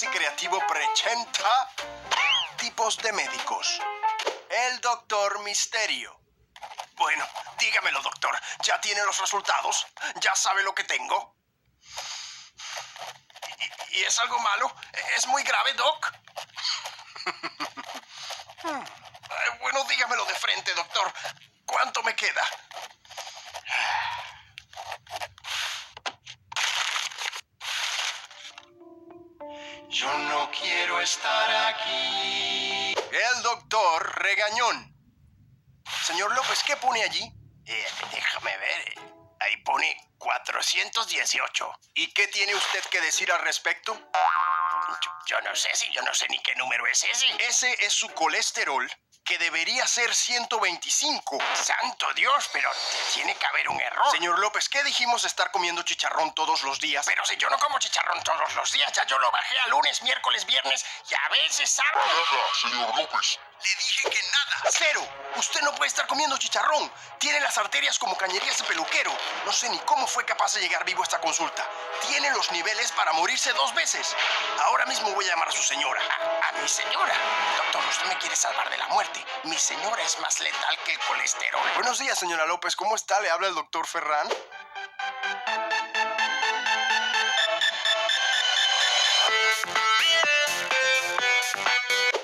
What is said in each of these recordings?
y creativo presenta tipos de médicos. El doctor Misterio. Bueno, dígamelo, doctor. ¿Ya tiene los resultados? ¿Ya sabe lo que tengo? ¿Y es algo malo? ¿Es muy grave, Doc? Bueno, dígamelo de frente, doctor. ¿Cuánto me queda? Yo no quiero estar aquí. El doctor Regañón. Señor López, ¿qué pone allí? Déjame ver. Ahí pone 418. ¿Y qué tiene usted que decir al respecto? Yo no sé ni qué número es ese. Ese es su colesterol, que debería ser 125. ¡Santo Dios! Pero tiene que haber un error. Señor López, ¿qué dijimos estar comiendo chicharrón todos los días? Pero si yo no como chicharrón todos los días, ya yo lo bajé a lunes, miércoles, viernes y a veces sábado. Nada, señor López. Le dije que nada. ¡Cero! Usted no puede estar comiendo chicharrón. Tiene las arterias como cañerías de peluquero. No sé ni cómo fue capaz de llegar vivo a esta consulta. Tiene los niveles para morirse 2 veces. Ahora mismo voy a llamar a su señora. ¿A mi señora? Doctor, usted me quiere salvar de la muerte. Mi señora es más letal que el colesterol. Buenos días, señora López. ¿Cómo está? Le habla el doctor Ferran.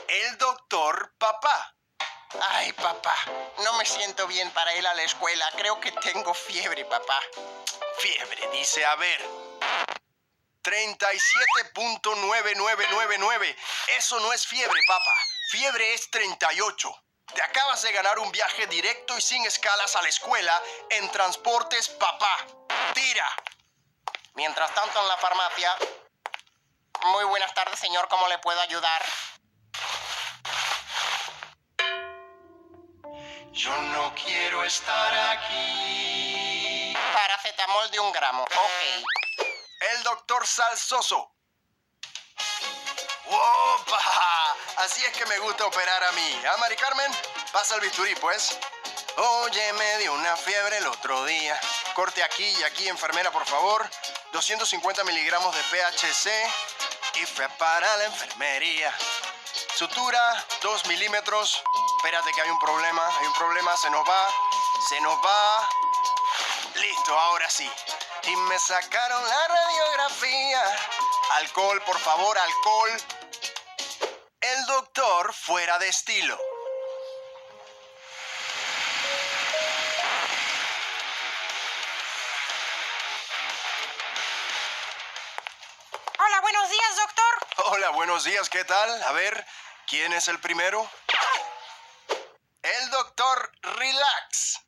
El doctor Papá. Ay, papá, no me siento bien para ir a la escuela. Creo que tengo fiebre, papá. Fiebre, dice, a ver. 37.9999. Eso no es fiebre, papá. Fiebre es 38. Te acabas de ganar un viaje directo y sin escalas a la escuela en Transportes Papá. Tira. Mientras tanto, en la farmacia. Muy buenas tardes, señor. ¿Cómo le puedo ayudar? Yo no quiero estar aquí. Paracetamol de 1 gramo. Ok. El doctor Salsoso. ¡Opa! Así es que me gusta operar a mí. ¿Ah, Mari Carmen? Pasa el bisturí, pues. Oye, me dio una fiebre el otro día. Corte aquí y aquí, enfermera, por favor. 250 miligramos de PHC. Y fue para la enfermería. Sutura, 2 milímetros. Espérate que hay un problema, se nos va. Listo, ahora sí. Y me sacaron la radiografía. Alcohol, por favor, alcohol. El doctor fuera de estilo. Hola, buenos días, doctor. Hola, buenos días, ¿qué tal? A ver, ¿quién es el primero? El doctor Relax.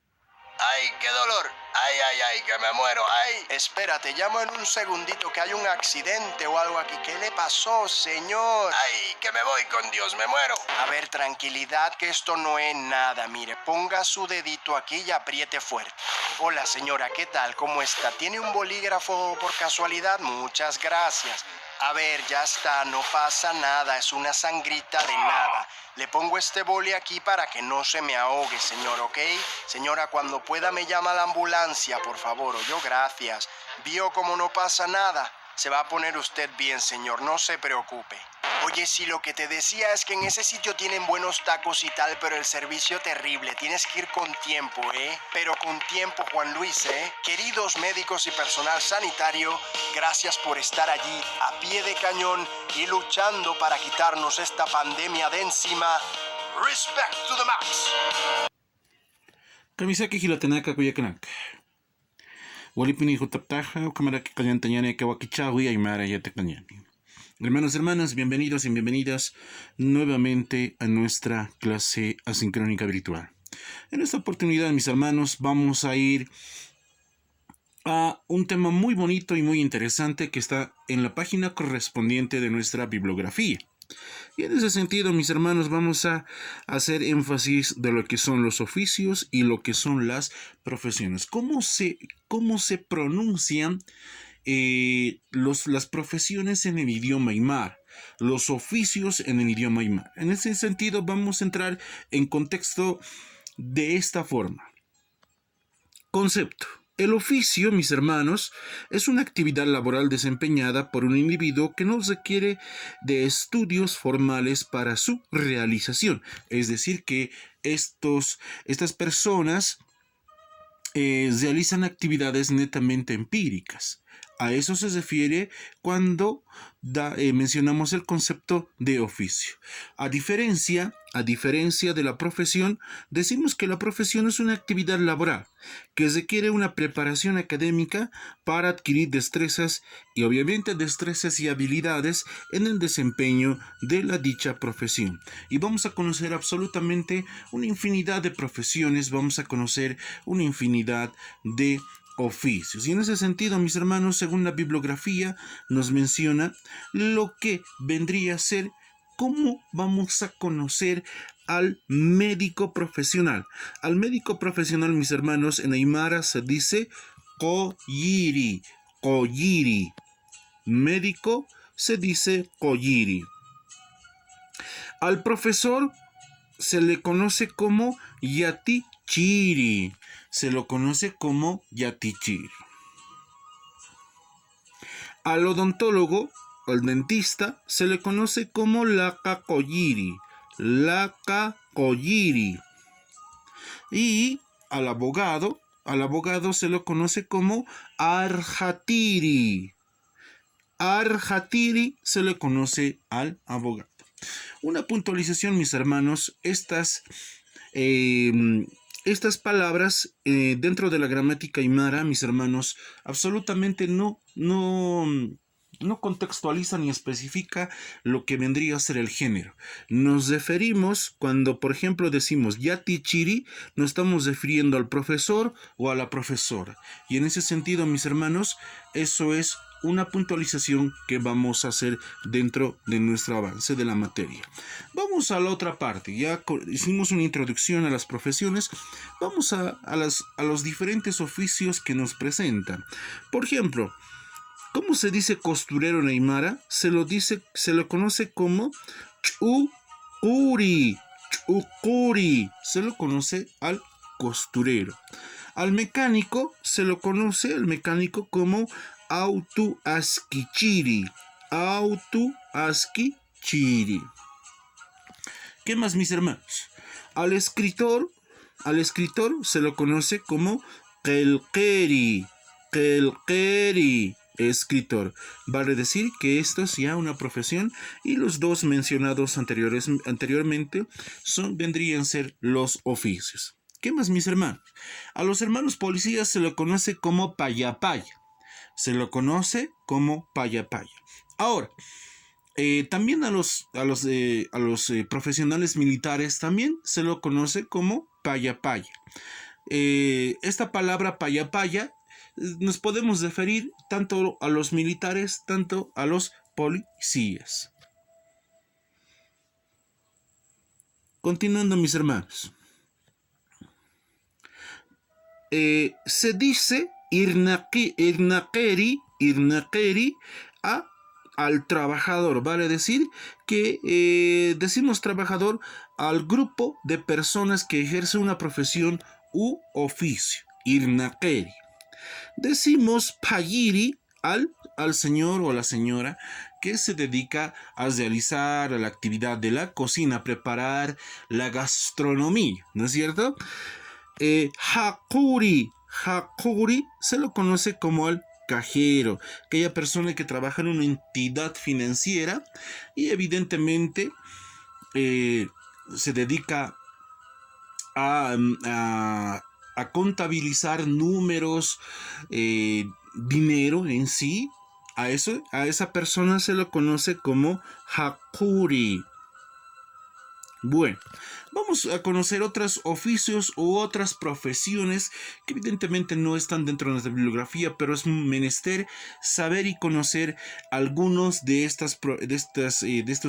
¡Ay, qué dolor! ¡Ay, que me muero! ¡Ay! Espérate, llamo en un segundito que hay un accidente o algo aquí. ¿Qué le pasó, señor? ¡Ay, que me voy con Dios! ¡Me muero! A ver, tranquilidad, que esto no es nada. Mire, ponga su dedito aquí y apriete fuerte. Hola, señora, ¿qué tal? ¿Cómo está? ¿Tiene un bolígrafo por casualidad? Muchas gracias. A ver, ya está, no pasa nada, es una sangrita de nada. Le pongo este boli aquí para que no se me ahogue, señor, ¿ok? Señora, cuando pueda me llama a la ambulancia, por favor, yo gracias. ¿Vio cómo no pasa nada? Se va a poner usted bien, señor, no se preocupe. Oye, si lo que te decía es que en ese sitio tienen buenos tacos y tal, pero el servicio terrible. Tienes que ir con tiempo, ¿eh? Pero con tiempo, Juan Luis, ¿eh? Queridos médicos y personal sanitario, gracias por estar allí a pie de cañón y luchando para quitarnos esta pandemia de encima. Respect to the max. Kamisaki hilatenaka kuyakanak. Walipini hutaptaja, kamara que callantañane que wakichawi aymara yatekanyani. Hermanos y hermanas, bienvenidos y bienvenidas nuevamente a nuestra clase asincrónica virtual. En esta oportunidad, mis hermanos, vamos a ir a un tema muy bonito y muy interesante que está en la página correspondiente de nuestra bibliografía. Y en ese sentido, mis hermanos, vamos a hacer énfasis de lo que son los oficios y lo que son las profesiones. ¿Cómo se pronuncian las profesiones en el idioma aymara, los oficios en el idioma aymara? En ese sentido, vamos a entrar en contexto de esta forma. Concepto. El oficio, mis hermanos, es una actividad laboral desempeñada por un individuo que no requiere de estudios formales para su realización. Es decir, que estas personas realizan actividades netamente empíricas. A eso se refiere cuando mencionamos el concepto de oficio. A diferencia de la profesión, decimos que la profesión es una actividad laboral que requiere una preparación académica para adquirir destrezas y obviamente destrezas y habilidades en el desempeño de la dicha profesión. Y vamos a conocer absolutamente una infinidad de profesiones, vamos a conocer una infinidad de oficios. Y en ese sentido, mis hermanos, según la bibliografía, nos menciona lo que vendría a ser cómo vamos a conocer al médico profesional. Al médico profesional, mis hermanos, en Aymara se dice Koyiri. Koyiri. Médico se dice Koyiri. Al profesor se le conoce como Yatichiri. Se lo conoce como Yatichiri. Al odontólogo, al dentista, se le conoce como Lakakoyiri. Lakakoyiri. Y al abogado se lo conoce como Arjatiri. Arjatiri se le conoce al abogado. Una puntualización, mis hermanos, estas palabras dentro de la gramática aymara, mis hermanos, absolutamente no contextualiza ni especifica lo que vendría a ser el género. Nos referimos, cuando por ejemplo decimos Yatichiri, nos estamos refiriendo al profesor o a la profesora. Y en ese sentido, mis hermanos, eso es una puntualización que vamos a hacer dentro de nuestro avance de la materia. Vamos a la otra parte. Ya hicimos una introducción a las profesiones. Vamos a los diferentes oficios que nos presentan. Por ejemplo, ¿cómo se dice costurero en aymara? Se lo conoce como chukuri. Chukuri. Se lo conoce al costurero. Al mecánico se lo conoce como autuaskichiri. Autuaskichiri. ¿Qué más, mis hermanos? Al escritor se lo conoce como kelkeri. Kelkeri. Escritor. Vale decir que esto es ya una profesión y los dos mencionados anteriormente vendrían a ser los oficios. ¿Qué más, mis hermanos? A los hermanos policías se lo conoce como payapaya. Se lo conoce como payapaya. Ahora, también a los profesionales militares también se lo conoce como payapaya. Esta palabra payapaya nos podemos referir tanto a los militares, tanto a los policías. Continuando, mis hermanos. Se dice irnakeri al trabajador. Vale decir que decimos trabajador al grupo de personas que ejercen una profesión u oficio. Irnakeri. Decimos payiri al señor o a la señora que se dedica a realizar la actividad de la cocina, a preparar la gastronomía, ¿no es cierto? Hakuri se lo conoce como el cajero, aquella persona que trabaja en una entidad financiera y evidentemente se dedica a contabilizar números, dinero en sí. A esa persona se lo conoce como Hakuri. Bueno, vamos a conocer otros oficios u otras profesiones que evidentemente no están dentro de nuestra bibliografía, pero es menester saber y conocer algunos de estos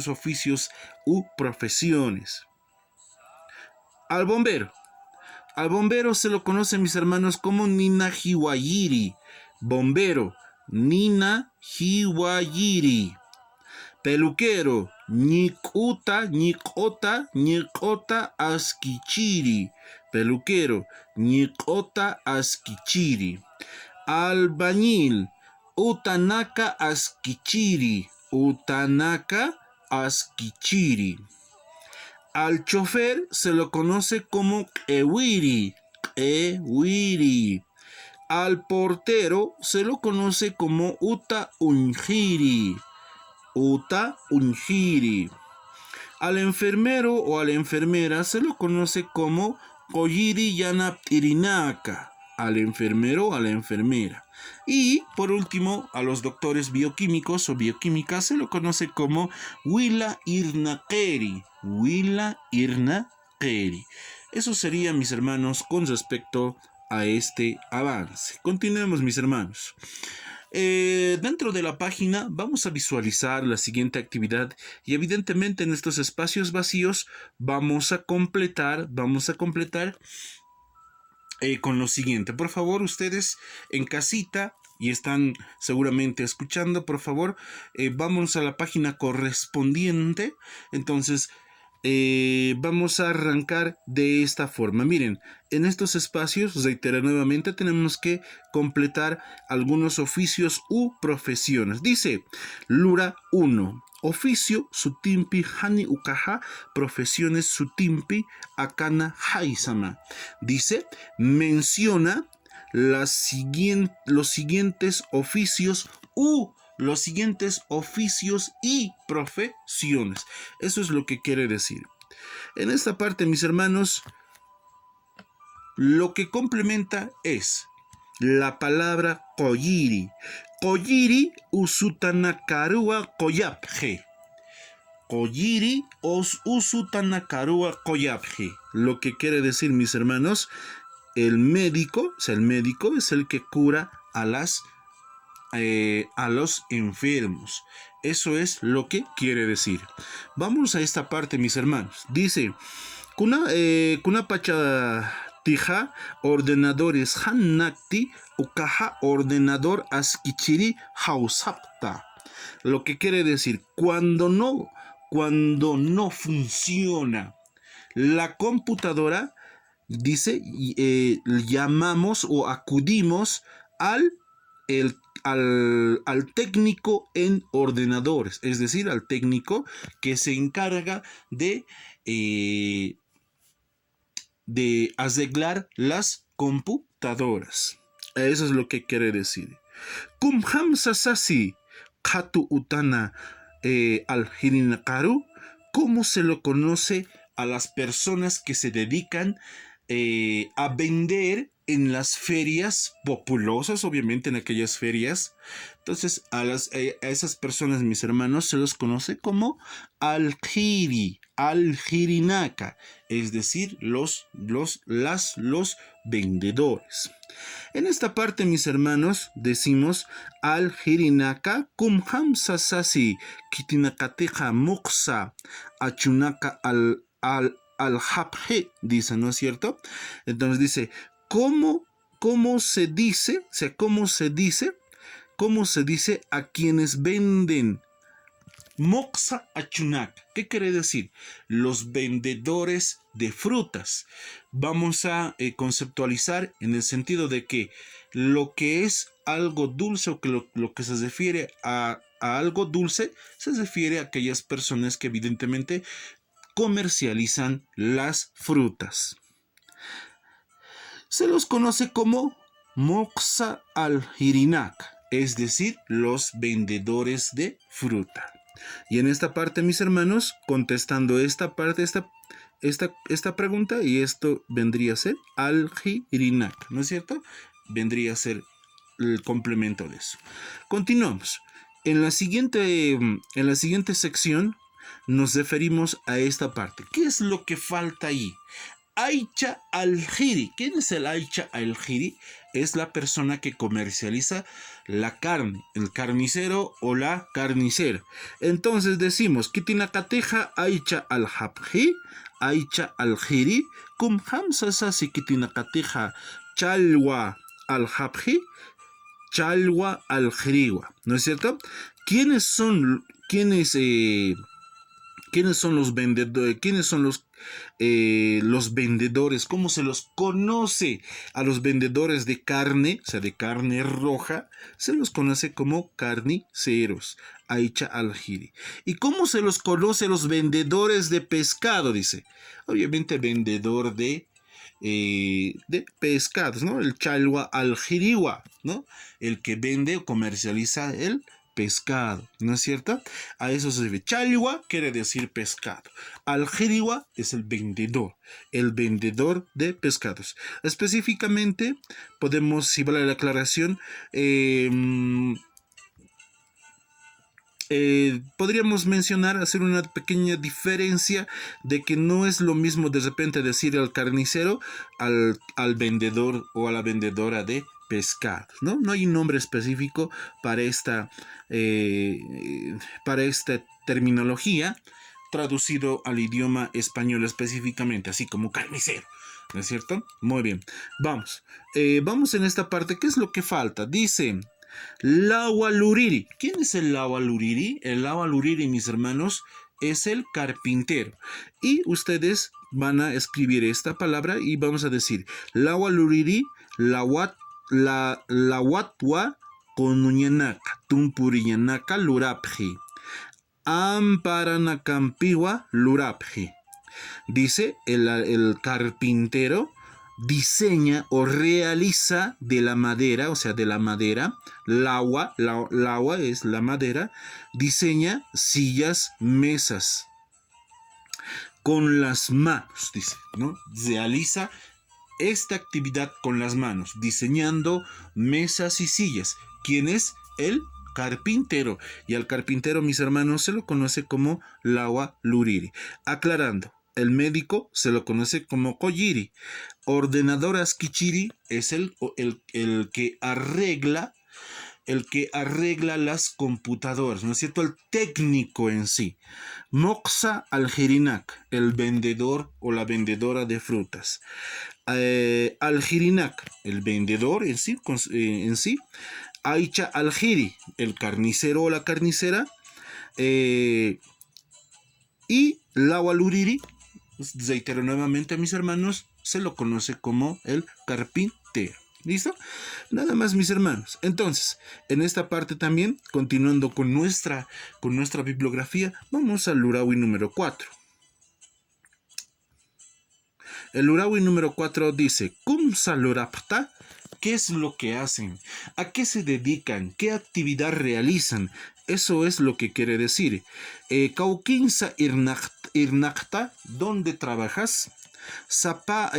oficios u profesiones. Al bombero se lo conoce, mis hermanos, como Nina Hiwayiri. Bombero, Nina Hiwayiri. Peluquero, Nikota Askichiri. Peluquero, Nikota Askichiri. albañil, utanaka askichiri, utanaka askichiri. Al chofer se lo conoce como ewiri, ewiri. Al portero se lo conoce como uta unjiri, uta unjiri. Al enfermero o a la enfermera se lo conoce como koyiri yanaptirinaka, al enfermero o a la enfermera. Y por último, a los doctores bioquímicos o bioquímicas se lo conoce como wila irnakeri, wila irnakeri. Eso sería, mis hermanos, con respecto a este avance. Continuemos, mis hermanos. Dentro de la página vamos a visualizar la siguiente actividad y evidentemente en estos espacios vacíos vamos a completar con lo siguiente. Por favor, ustedes en casita y están seguramente escuchando, por favor, vamos a la página correspondiente. Entonces, vamos a arrancar de esta forma. Miren, en estos espacios, reitero nuevamente, tenemos que completar algunos oficios u profesiones. Dice, Lura 1. Oficio sutimpi hani ukaha, profesiones sutimpi akana haisama. Dice, menciona los siguientes oficios y profesiones. Eso es lo que quiere decir. En esta parte, mis hermanos, lo que complementa es la palabra koyiri. Koyiri usutanakarua koyapje. Koyiri usutanakarua koyapje. Lo que quiere decir, mis hermanos, el médico es el que cura a los enfermos. Eso es lo que quiere decir. Vamos a esta parte, mis hermanos. Dice, kuna pacha tija ordenadores hannakti ukaha ordenador askichiri hausapta. Lo que quiere decir, cuando no funciona la computadora, dice, llamamos o acudimos al técnico en ordenadores, es decir, al técnico que se encarga de arreglar las computadoras. Eso es lo que quiere decir. Kumham sasasi katu utana al hirinakaru. ¿Cómo se lo conoce a las personas que se dedican a vender en las ferias populosas, obviamente en aquellas ferias? Entonces a esas personas, mis hermanos, se los conoce como al-jiri, al-jirinaka, es decir, los vendedores. En esta parte, mis hermanos, decimos al-jirinaka kumham sasasi kitinakateja muksa achunaka al-habje, dice, ¿no es cierto? Entonces dice, ¿cómo se dice? O sea, ¿cómo se dice a quienes venden? Moxa achunak. ¿Qué quiere decir? Los vendedores de frutas. Vamos a conceptualizar en el sentido de que lo que es algo dulce o que lo que se refiere a algo dulce se refiere a aquellas personas que evidentemente comercializan las frutas. Se los conoce como Moxa al-Hirinak, es decir, los vendedores de fruta. Y en esta parte, mis hermanos, contestando esta pregunta, y esto vendría a ser al-Hirinak, ¿no es cierto? Vendría a ser el complemento de eso. Continuamos. En la siguiente sección nos referimos a esta parte. ¿Qué es lo que falta ahí? Aicha al-Jiri. ¿Quién es el Aicha al-Jiri? Es la persona que comercializa la carne, el carnicero o la carnicera. Entonces decimos, Kitinakateja Aicha al-Habji, Aicha al-Jiri, Kum Hamsasasi Kitinakateja Chalwa al-Habji, Chalwa al-Jiriwa. ¿No es cierto? ¿Quiénes ¿Quiénes son los vendedores? ¿Quiénes son los vendedores? ¿Cómo se los conoce a los vendedores de carne? O sea, de carne roja, se los conoce como carniceros. Aicha al-Jiri. ¿Y cómo se los conoce a los vendedores de pescado? Dice. Obviamente vendedor de pescados, ¿no? El chalwa al-Jiriwa, ¿no? El que vende o comercializa el pescado, ¿no es cierto? A eso se refiere. Chalwa quiere decir pescado. Al-Jiriwa es el vendedor de pescados. Específicamente, podemos, si vale la aclaración, podríamos mencionar, hacer una pequeña diferencia de que no es lo mismo de repente decir al carnicero al vendedor o a la vendedora de pescados, ¿no? No hay un nombre específico para esta terminología traducido al idioma español específicamente, así como carnicero, ¿no es cierto? Muy bien, vamos. Vamos en esta parte. ¿Qué es lo que falta? Dice... Lawaluriri. ¿Quién es el Lawaluriri? El Lawaluriri, mis hermanos, es el carpintero. Y ustedes van a escribir esta palabra y vamos a decir Lawaluriri, lawatwa konuñanaka, tumpuriñanaka lurapji, amparanakampiwa lurapji. Dice el carpintero diseña o realiza de la madera, o sea, de la madera, lawa es la madera, diseña sillas, mesas con las manos, dice, ¿no? Realiza esta actividad con las manos, diseñando mesas y sillas. ¿Quién es? El carpintero. Y al carpintero, mis hermanos, se lo conoce como Lawaluriri. Aclarando, el médico se lo conoce como Koyiri. Ordenador Askichiri es el que arregla las computadoras, ¿no es cierto? El técnico en sí. Moxa al-Jirinak, el vendedor o la vendedora de frutas. Al-Jirinak, el vendedor en sí. Aicha al-Jiri, el carnicero o la carnicera. Y Lawaluriri, reitero nuevamente, mis hermanos, se lo conoce como el carpintero. ¿Listo? Nada más, mis hermanos. Entonces, en esta parte también, continuando con nuestra bibliografía, vamos al Lurawi número 4. El Lurawi número 4 dice: Kumsa lurapta, ¿qué es lo que hacen? ¿A qué se dedican? ¿Qué actividad realizan? Eso es lo que quiere decir. Kaukinsa irnakta, ¿dónde trabajas? Sapa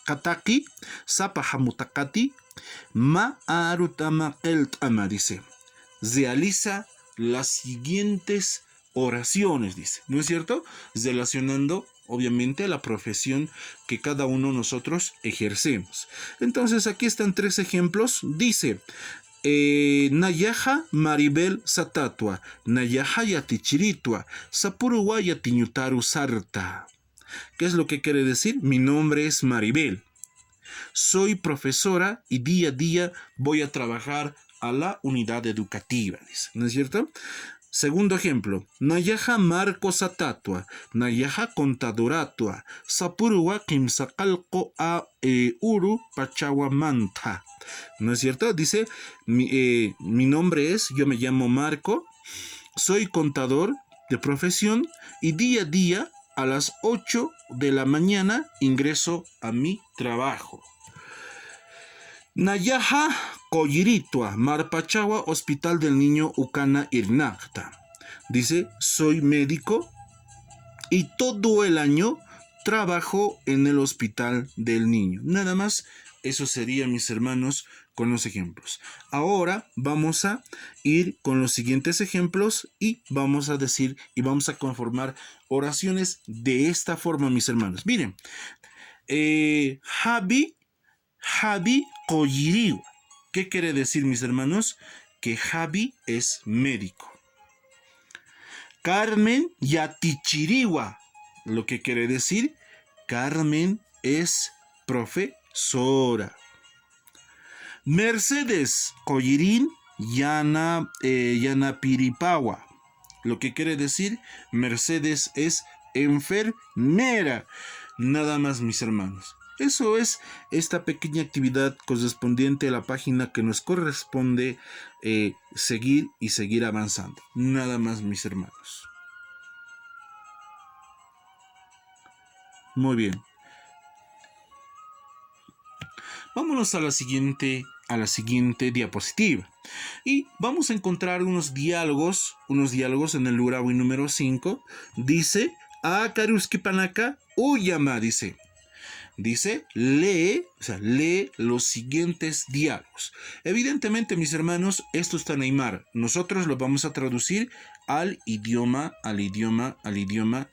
kataki, sapa hamutakati, ma arutama keltama, dice. Realiza las siguientes oraciones, dice, ¿no es cierto? Relacionando obviamente la profesión que cada uno de nosotros ejercemos. Entonces aquí están 3 ejemplos. Dice: Nayaha Maribel Satatua, Nayaha Yatichiritua, Sapuruwa Yatiñutaru Sarta. ¿Qué es lo que quiere decir? Mi nombre es Maribel. Soy profesora y día a día voy a trabajar a la unidad educativa, dice, ¿no es cierto? Segundo ejemplo: Nayaha Marco Satatua, Nayaha Contadoratua, Sapuruwa Kimsakalko a Uru Pachawamanta. ¿No es cierto? Dice, mi nombre es, yo me llamo Marco, soy contador de profesión y día a día a las 8 de la mañana ingreso a mi trabajo. Nayaha Koyiritua, Marpachawa, Hospital del Niño Ukana Irnakta. Dice, soy médico y todo el año trabajo en el Hospital del Niño. Nada más, eso sería, mis hermanos, con los ejemplos. Ahora vamos a ir con los siguientes ejemplos y vamos a decir y vamos a conformar oraciones de esta forma, mis hermanos. Miren, Javi Koyiriwa. ¿Qué quiere decir, mis hermanos? Que Javi es médico. Carmen Yatichiriwa. Lo que quiere decir, Carmen es profesora. Mercedes Koyirin Yanapiripawa. Lo que quiere decir, Mercedes es enfermera. Nada más, mis hermanos. Eso es esta pequeña actividad correspondiente a la página que nos corresponde seguir y seguir avanzando. Nada más, mis hermanos. Muy bien. Vámonos a la siguiente diapositiva. Y vamos a encontrar unos diálogos en el Lurawi número 5. Dice, Akaruskipanaka Uyama, dice, lee los siguientes diálogos. Evidentemente, mis hermanos, esto está en Aymara. Nosotros lo vamos a traducir al idioma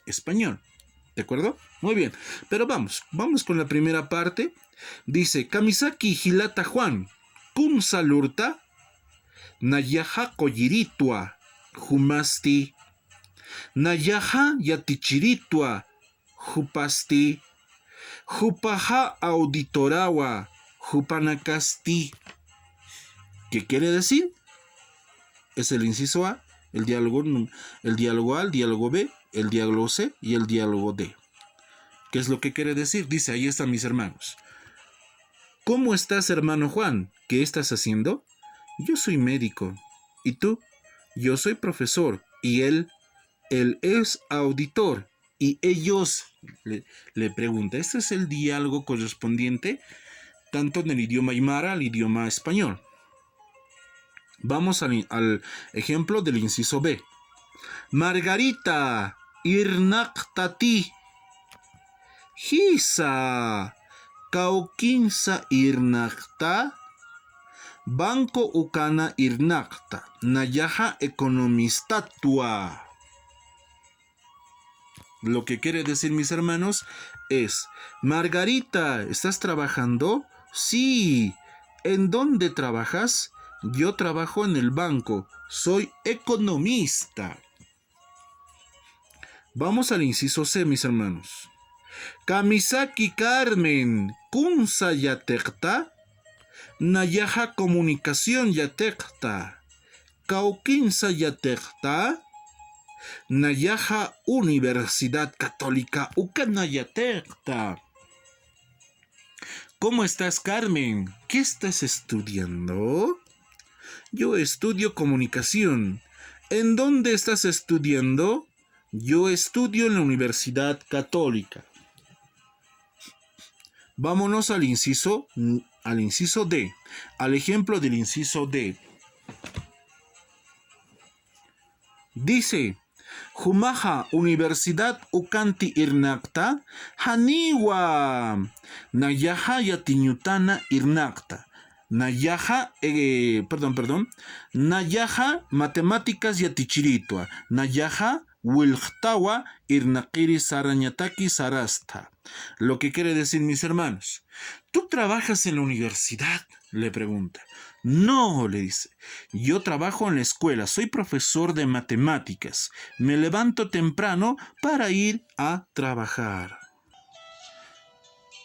español. ¿De acuerdo? Muy bien. Pero vamos con la primera parte. Dice, Kamisaki Hilata Juan, Kum Salurta, Nayaha Koyiritua, Humasti, Nayaha Yatichiritua, Hupasti, Hupaha Auditorawa, Hupanakasti. ¿Qué quiere decir? Es el inciso A, el diálogo A, el diálogo B, el diálogo C y el diálogo D. ¿Qué es lo que quiere decir? Dice, ahí están mis hermanos. ¿Cómo estás, hermano Juan? ¿Qué estás haciendo? Yo soy médico. ¿Y tú? Yo soy profesor. Y él es auditor. Y ellos, le pregunta. Este es el diálogo correspondiente tanto en el idioma aymara al idioma español. Vamos al ejemplo del inciso B. Margarita, irnaktati, hisa, kaukinsa irnakta, banco ukana irnakta, nayaha economistatua. Lo que quiere decir, mis hermanos, es, Margarita, ¿estás trabajando? Sí. ¿En dónde trabajas? Yo trabajo en el banco. Soy economista. Vamos al inciso C, mis hermanos. Kamisaki Carmen, Kunsa yatekta, Nayaha comunicación yatekta, Kaukinsa yatekta, Nayaha Universidad Católica Ukanayatekta. ¿Cómo estás, Carmen? ¿Qué estás estudiando? Yo estudio comunicación. ¿En dónde estás estudiando? Yo estudio en la Universidad Católica. Vámonos al inciso D, al ejemplo del inciso D. Dice, Humaha Universidad Ukanti Irnakta, Haniwa, Nayaha Yatinyutana Irnakta. Nayaha, Nayaha Matemáticas Yatichiritua, Nayaha Wilhtawa Irnakiri Sarañataki Sarasta. Lo que quiere decir, mis hermanos, ¿tú trabajas en la universidad?, le pregunta. No, le dice, yo trabajo en la escuela, soy profesor de matemáticas. Me levanto temprano para ir a trabajar.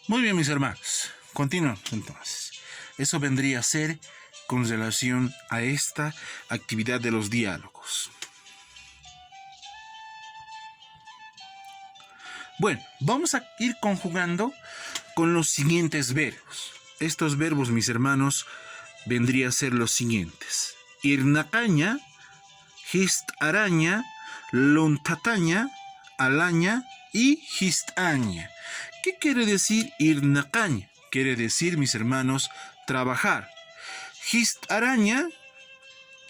Muy bien, mis hermanos, continuamos entonces. Eso vendría a ser con relación a esta actividad de los diálogos. Bueno, vamos a ir conjugando con los siguientes verbos. Estos verbos, mis hermanos, vendría a ser los siguientes. Irnakaña, histaraña, lontataña, alaña y histaña. ¿Qué quiere decir irnakaña? Quiere decir, mis hermanos, trabajar. Histaraña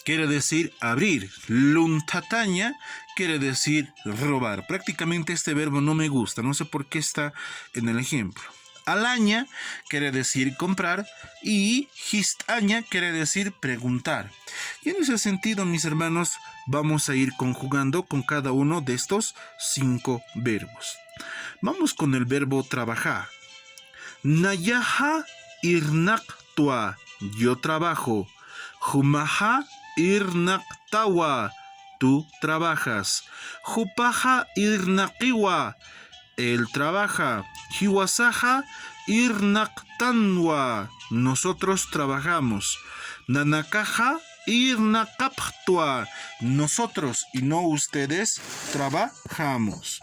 quiere decir abrir. Luntataña quiere decir robar. Prácticamente este verbo no me gusta. No sé por qué está en el ejemplo. Alaña quiere decir comprar y histaña quiere decir preguntar. Y en ese sentido, mis hermanos, vamos a ir conjugando con cada uno de estos 5 verbos. Vamos con el verbo trabajar. Nayaha irnaktua, yo trabajo. Humaha irnaktawa, tú trabajas. Hupaha irnakiwa, él trabaja. Hiwasaha irnaktanwa, nosotros trabajamos. Nanakaha irnaqaptua. Nosotros y no ustedes trabajamos.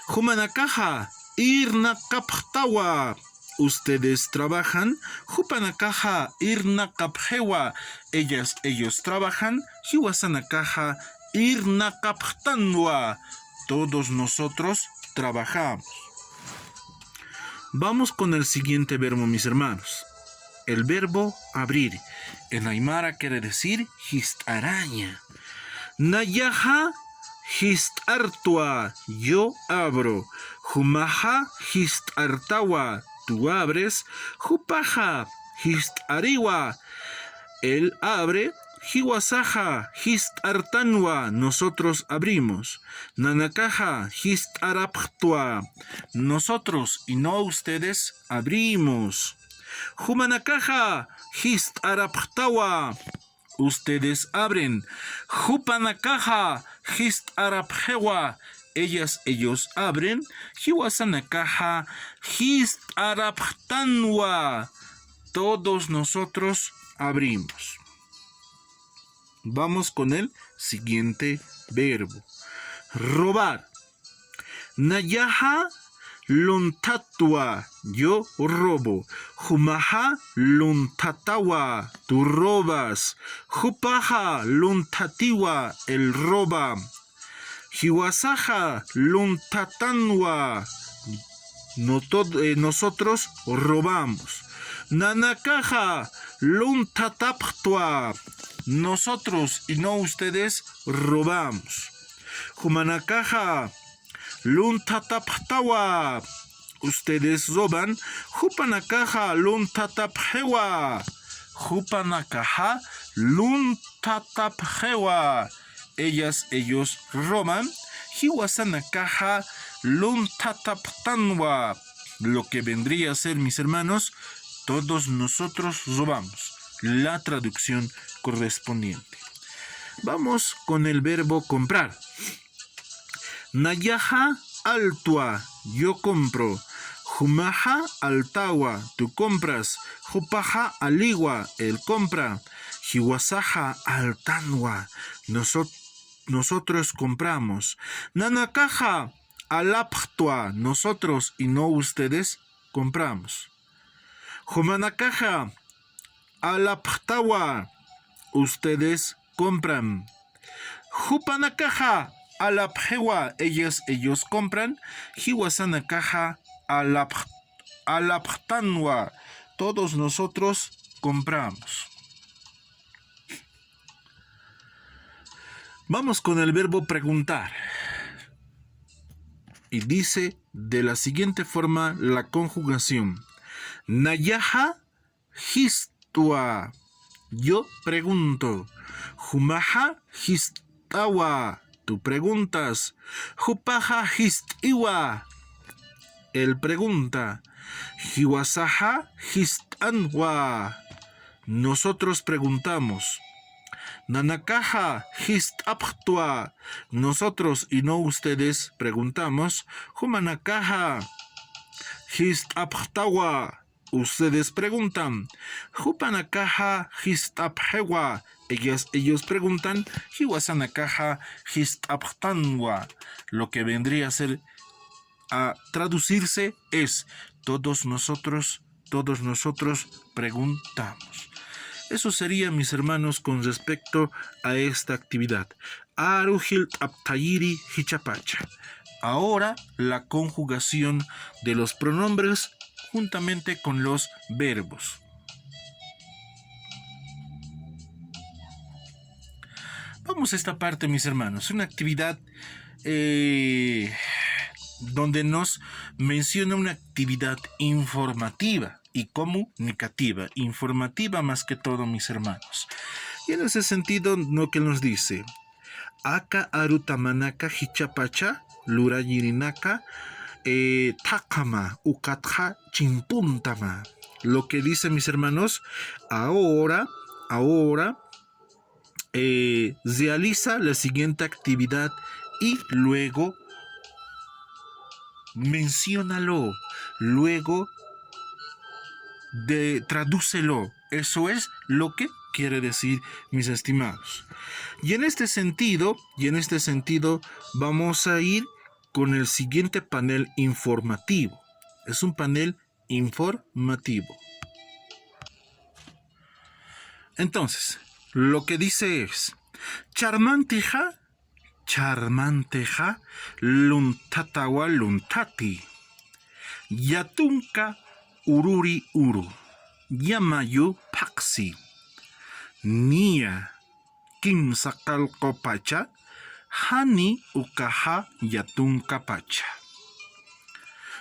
Humanakaja irnaqaptawa. Ustedes trabajan. Hupanakaja irnaqapjewa. Ellos trabajan. Hiwasanakaja irnaqaptanwa. Todos nosotros trabajamos. Vamos con el siguiente verbo, mis hermanos. El verbo abrir. En aymara quiere decir araña. Nayaja artua. Yo abro. Humaja artawa. Tú abres. Hupaja ariwa. Él abre. Hiwasaja artanwa. Nosotros abrimos. Nanakaja araptua. Nosotros y no ustedes abrimos. Humanakaja araptawa. Ustedes abren. Hupanakaja arapjewa. Ellos abren. Hiwasanakaja araptanwa. Todos nosotros abrimos. Vamos con el siguiente verbo. Robar. Nayaja luntatua. Yo robo. Humaja luntatawa. Tú robas. Hupaja luntatiwa. Él roba. Hiwasaja luntatanwa. Nosotros robamos. Nanakaja luntataptua. Nosotros y no ustedes robamos. Humanakaja luntataptawa. Ustedes roban. Hupanakaja luntatapjewa. Hupanakaja luntatapjewa. Ellos roban. Hiwasanakaja luntataptanwa. Lo que vendría a ser, mis hermanos, todos nosotros robamos. La traducción correspondiente. Vamos con el verbo comprar. Nayaja altua. Yo compro. Humaja altawa. Tú compras. Hupaja aligua. Él compra. Hiwasaja altanwa. Nosotros compramos. Nanakaja alaptua. Nosotros y no ustedes compramos. Humanakaja alaptawa. Ustedes compran. Hupanakaja alapjewa. Ellos compran. Hiwasanakaja alaptanwa. Todos nosotros compramos. Vamos con el verbo preguntar. Y dice de la siguiente forma la conjugación. Nayaja histua. Yo pregunto. Humaja histawa. Tú preguntas. Hupaja histiwa. Él pregunta. Hiwasaja histanwa. Nosotros preguntamos. Nanakaja histaptua. Nosotros y no ustedes preguntamos. Humanakaja histaptawa. Ustedes preguntan. Hupanakaja histapjewa. Ellos preguntan. Hiwasanakaja histaptanwa. Lo que vendría a ser a traducirse es todos nosotros preguntamos. Eso sería, mis hermanos, con respecto a esta actividad. Aruhil aptayiri hichapacha. Ahora la conjugación de los pronombres juntamente con los verbos. Vamos a esta parte, mis hermanos. Una actividad donde nos menciona una actividad informativa y comunicativa. Informativa más que todo, mis hermanos. Y en ese sentido, lo que nos dice. Aka arutamanaka hichapacha lurayirinaka takama ukatja chimpuntama. Lo que dice, mis hermanos, ahora realiza la siguiente actividad y luego menciónalo, luego tradúcelo. Eso es lo que quiere decir, mis estimados. Y en este sentido, vamos a ir con el siguiente panel informativo. Es un panel informativo. Entonces, lo que dice es: charmanteja luntatawa luntati, yatunka ururi uru, yamayu paksi, nia kimsakalko pacha, hani ukaha yatunka pacha.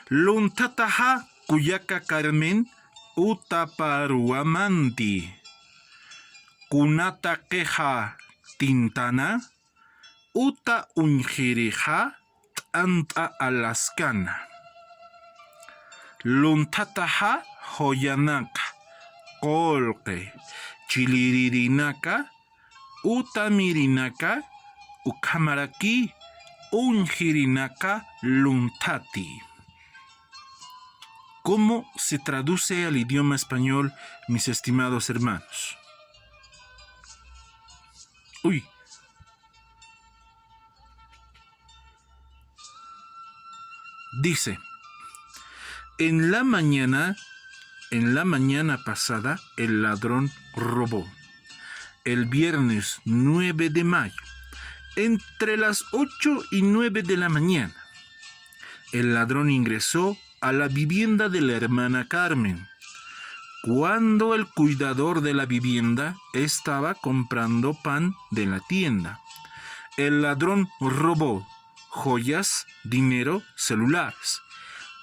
Luntataha kuyaka carmen utaparuamanti, kunata queja tintana, uta unjirija anta alaskana. Luntataha joyanaka, kolke, chiliririnaka, uta mirinaka, ukamaraki, unjirinaka luntati. ¿Cómo se traduce al idioma español, mis estimados hermanos? Uy. Dice: en la mañana pasada el ladrón robó. El viernes 9 de mayo, entre las 8 y 9 de la mañana, el ladrón ingresó a la vivienda de la hermana Carmen, cuando el cuidador de la vivienda estaba comprando pan de la tienda. El ladrón robó joyas, dinero, celulares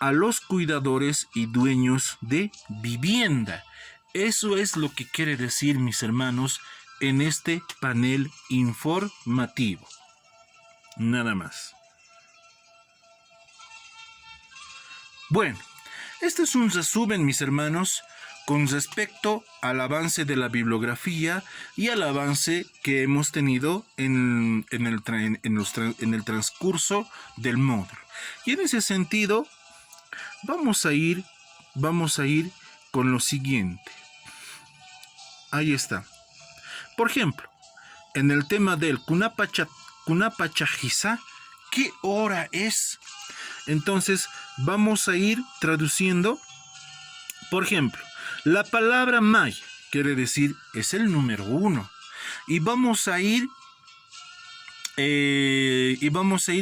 a los cuidadores y dueños de vivienda. Eso es lo que quiere decir, mis hermanos, en este panel informativo. Nada más. Bueno, este es un resumen, mis hermanos, con respecto al avance de la bibliografía y al avance que hemos tenido en el transcurso del módulo. Y en ese sentido, vamos a ir con lo siguiente. Ahí está. Por ejemplo, en el tema del Kunapachajisa, ¿qué hora es? Entonces, vamos a ir traduciendo. Por ejemplo, la palabra may quiere decir es el número 1. Y vamos a ir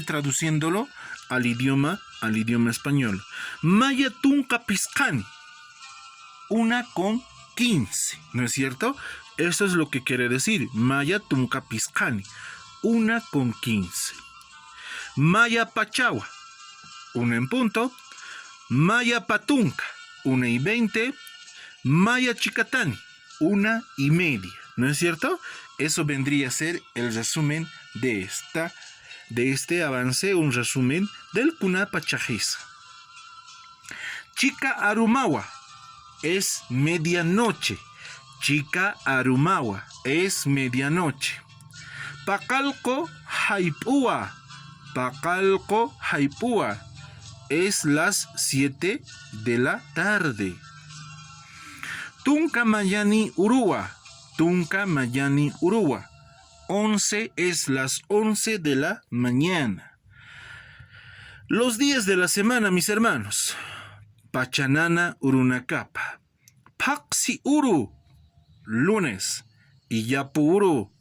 traduciéndolo al idioma español. Maya tunka piscani, 1:15, ¿no es cierto? Eso es lo que quiere decir. Maya tunka piscani, 1:15. Maya pachawa, 1:00. Maya patunka, 1:20. Maya chicatani, 1:30, ¿no es cierto? Eso vendría a ser el resumen de este avance, un resumen del Kunapachajisa. Chica Arumawa es medianoche. Chica Arumawa es medianoche. Pacalco Haipúa. Pacalco Haipúa es las 7 de la tarde. Tunka Mayani Urua. Tunka Mayani Urua. 11 es las 11 de la mañana. Los días de la semana, mis hermanos. Pachanana Urunacapa. Paxi Uru, lunes. Iyapu Uru.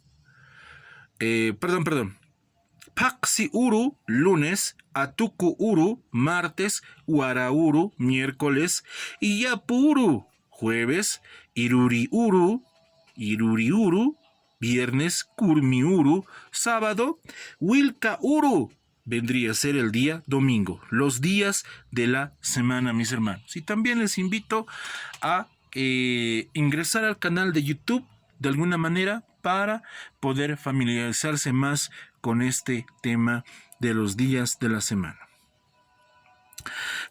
Paxi Uru, lunes. Atuku Uru, martes. Huara Uru, miércoles. Iyapu Uru, jueves. Iruri Uru, viernes. Kurmi Uru, sábado. Wilka Uru, vendría a ser el día domingo, los días de la semana, mis hermanos. Y también les invito a ingresar al canal de YouTube de alguna manera para poder familiarizarse más con este tema de los días de la semana.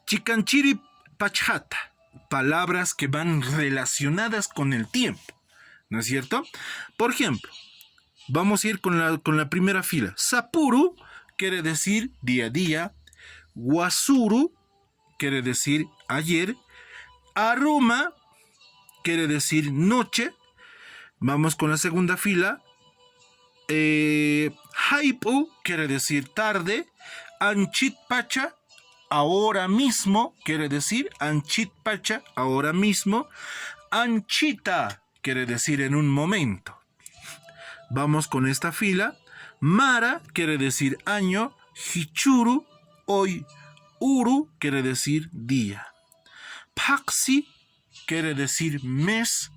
Chicanchiri pachata, palabras que van relacionadas con el tiempo, ¿no es cierto? Por ejemplo, vamos a ir con la primera fila. Sapuru quiere decir día a día. Wasuru quiere decir ayer. Aruma quiere decir noche. Vamos con la segunda fila. Haipu quiere decir tarde. Anchit pacha, ahora mismo, quiere decir Anchit pacha, ahora mismo. Anchita quiere decir en un momento. Vamos con esta fila. Mara quiere decir año. Hichuru, hoy. Uru quiere decir día. Paxi quiere decir mes.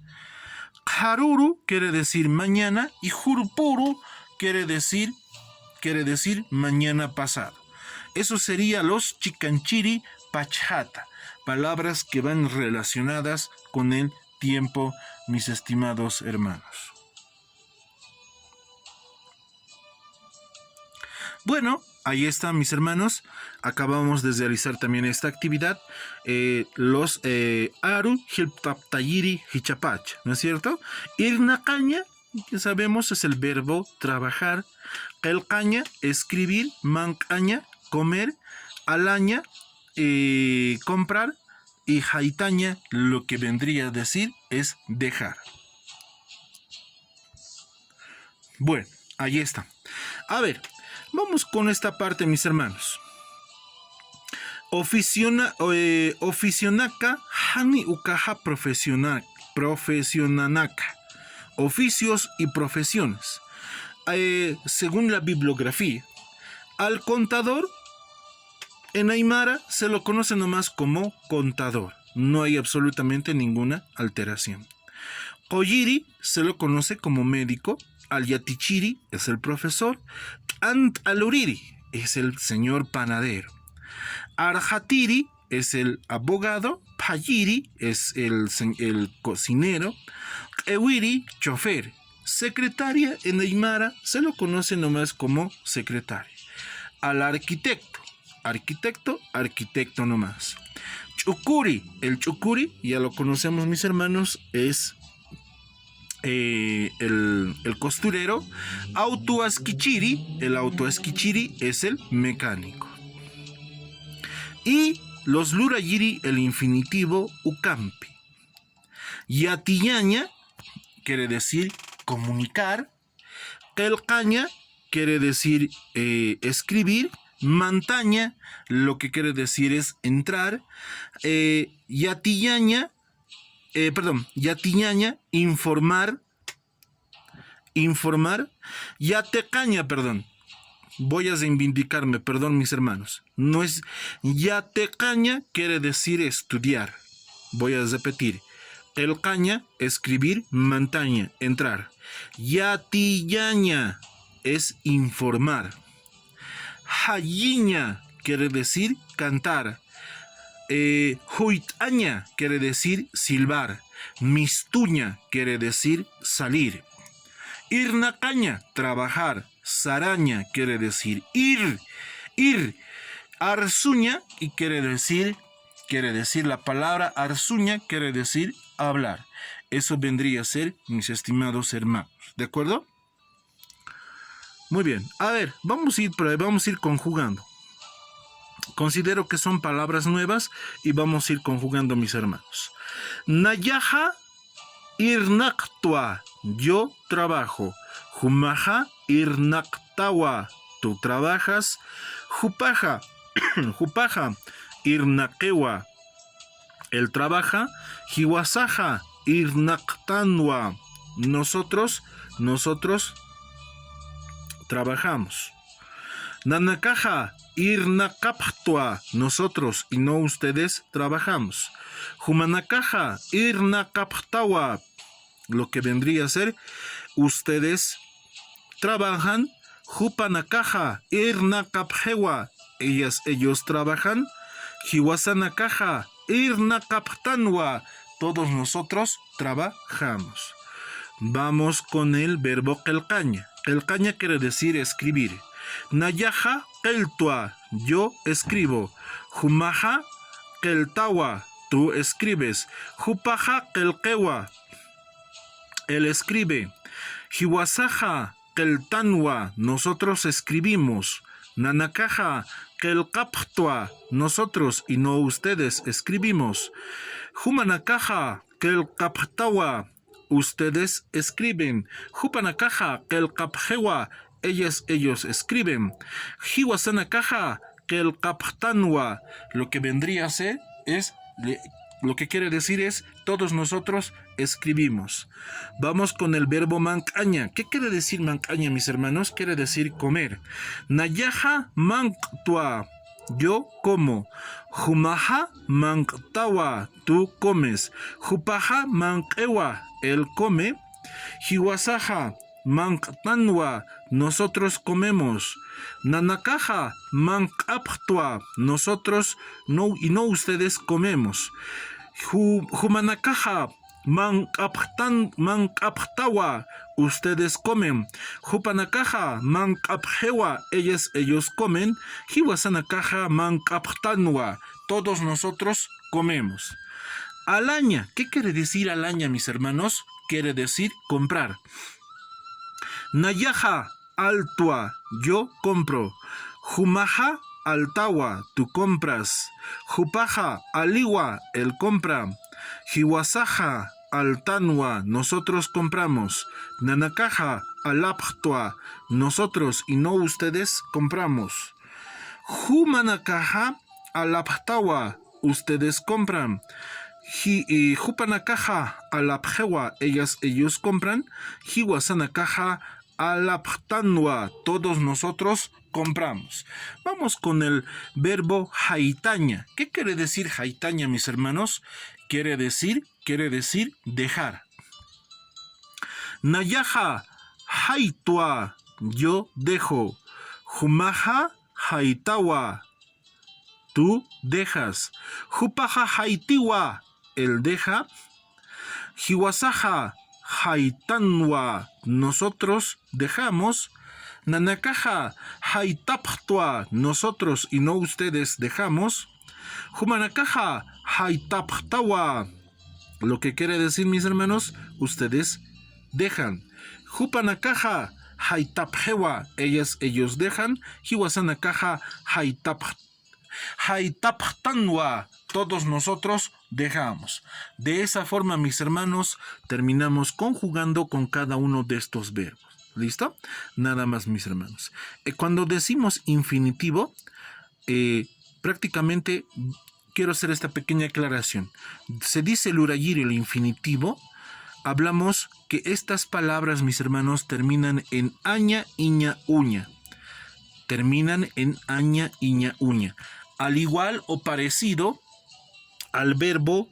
Haruru quiere decir mañana. Y Jurpuru quiere decir mañana pasado. Eso sería los chikanchiri pachata. Palabras que van relacionadas con el tiempo, mis estimados hermanos. Bueno, ahí está, mis hermanos. Acabamos de realizar también esta actividad. Los aru hilptaptayiri hichapach, ¿no es cierto? Irnakaña, que sabemos es el verbo trabajar. Kelcaña, escribir. Mancaña, comer. Alaña, comprar. Y haitaña, lo que vendría a decir es dejar. Bueno, ahí está. A ver, vamos con esta parte, mis hermanos. Oficionaca, hani ukaha profesionanaka. Oficios y profesiones. Según la bibliografía, al contador en Aymara se lo conoce nomás como contador. No hay absolutamente ninguna alteración. Koyiri se lo conoce como médico. Al Yatichiri es el profesor. Ant aluriri es el señor panadero. Arjatiri es el abogado. Payiri es el cocinero. Ewiri, chofer. Secretaria en Aymara se lo conoce nomás como secretaria. Al arquitecto. Arquitecto nomás. Chukuri, el chukuri, ya lo conocemos, mis hermanos, es el costurero. Autoasquichiri, el autoasquichiri es el mecánico. Y los lurayiri, el infinitivo ucampi. Yatiyaña quiere decir comunicar. Kelcaña quiere decir escribir. Mantaña, lo que quiere decir es entrar. Yatiñaña, informar. Yatecaña, voy a reivindicarme, perdón, mis hermanos. No es yatecaña, quiere decir estudiar. Voy a repetir. El caña, escribir. Mantaña, entrar. Yatiñaña es informar. Hayiña quiere decir cantar. Huitaña quiere decir silbar. Mistuña quiere decir salir. Irnacaña, trabajar. Saraña quiere decir ir. Arzuña y quiere decir la palabra arzuña quiere decir hablar. Eso vendría a ser, mis estimados hermanos. ¿De acuerdo? Muy bien, a ver, vamos a ir conjugando. Considero que son palabras nuevas y vamos a ir conjugando, mis hermanos. Nayaja irnaktua, yo trabajo. Jumaja irnaktawa, tú trabajas. Jupaja irnakewa, él trabaja. Jiwasaja irnaktanwa, nosotros trabajamos. Nanakaja irnakaptua, nosotros y no ustedes trabajamos. Humanakaja irnakaptawa, lo que vendría a ser ustedes trabajan. Jupanakaja irnakapjewa, ellos trabajan. Hiwasanakaja irnakaptanwa, todos nosotros trabajamos. Vamos con el verbo kelcaña. Kelcaña quiere decir escribir. Nayaja keltua, yo escribo. Jumaja keltawa, tú escribes. Jupaja kelkewa, él escribe. Hiwasaja keltanwa, nosotros escribimos. Nanakaja kelkaptua, nosotros y no ustedes escribimos. Humanakaja kelkaptawa, ustedes escriben. Jupanakaja, kelkapjewa, ellos escriben. Jiwasanakaja, kelkaptanwa, lo que vendría a ser es... Lo que quiere decir es, todos nosotros escribimos. Vamos con el verbo mancaña. ¿Qué quiere decir mancaña, mis hermanos? Quiere decir comer. Nayaja manctua, yo como. Jumaja manctawa, tú comes. Jupaja manquewa, él come. Jiwasaja manctanwa, nosotros comemos. Nanakaja mancaptua, nosotros no y no ustedes comemos. Jumanakaja mancaptawa, ustedes comen. Jupanakaja mancapjewa, ellos comen. Jiwasanakaja mancaptanwa, todos nosotros comemos. Alaña, ¿qué quiere decir alaña, mis hermanos? Quiere decir comprar. Nayaja altua, yo compro. Jumaja altawa, tú compras. Jupaja aliwa, él compra. Jiwasaja altanwa, nosotros compramos. Nanakaja alaptua, nosotros y no ustedes compramos. Jumanakaja alaptawa, ustedes compran. Jupanakaja alapjewa, ellos compran. Jiwasanakaja alaptanwa, todos nosotros compramos. Vamos con el verbo haitaña. ¿Qué quiere decir haitaña, mis hermanos? Quiere decir dejar. Nayaja haitua, yo dejo. Jumaja haitawa, tú dejas. Jupaja haitiwa, él deja. Jiwasaja haitanwa, nosotros dejamos. Nanakaja haitaptua, nosotros y no ustedes dejamos. Jumanakaja haitaptawa, lo que quiere decir, mis hermanos, ustedes dejan. Jupanakaja haitapjewa, ellos dejan. Jiwasanakaja haitaptanwa, todos nosotros dejamos. De esa forma, mis hermanos, terminamos conjugando con cada uno de estos verbos. ¿Listo? Nada más, mis hermanos. Cuando decimos infinitivo, prácticamente quiero hacer esta pequeña aclaración. Se dice el urayir, el infinitivo. Hablamos que estas palabras, mis hermanos, terminan en aña, iña, uña. Terminan en aña, iña, uña. Al igual o parecido al verbo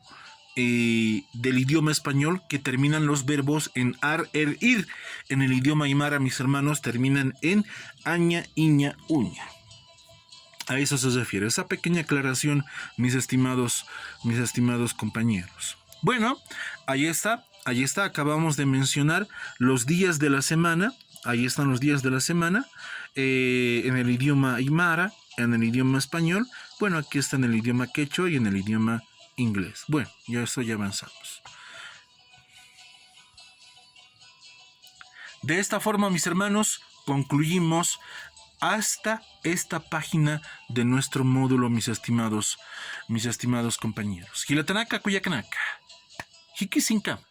del idioma español, que terminan los verbos en ar, er, ir. En el idioma aymara, mis hermanos, terminan en aña, iña, uña. A eso se refiere. Esa pequeña aclaración, mis estimados compañeros. Bueno, ahí está. Acabamos de mencionar los días de la semana. Ahí están los días de la semana. En el idioma aymara, en el idioma español. Bueno, aquí está en el idioma quechua y en el idioma inglés. Bueno, ya avanzamos. De esta forma, mis hermanos, concluimos hasta esta página de nuestro módulo, mis estimados compañeros. Hilatanaka kuyakanaka. Hikisinkama.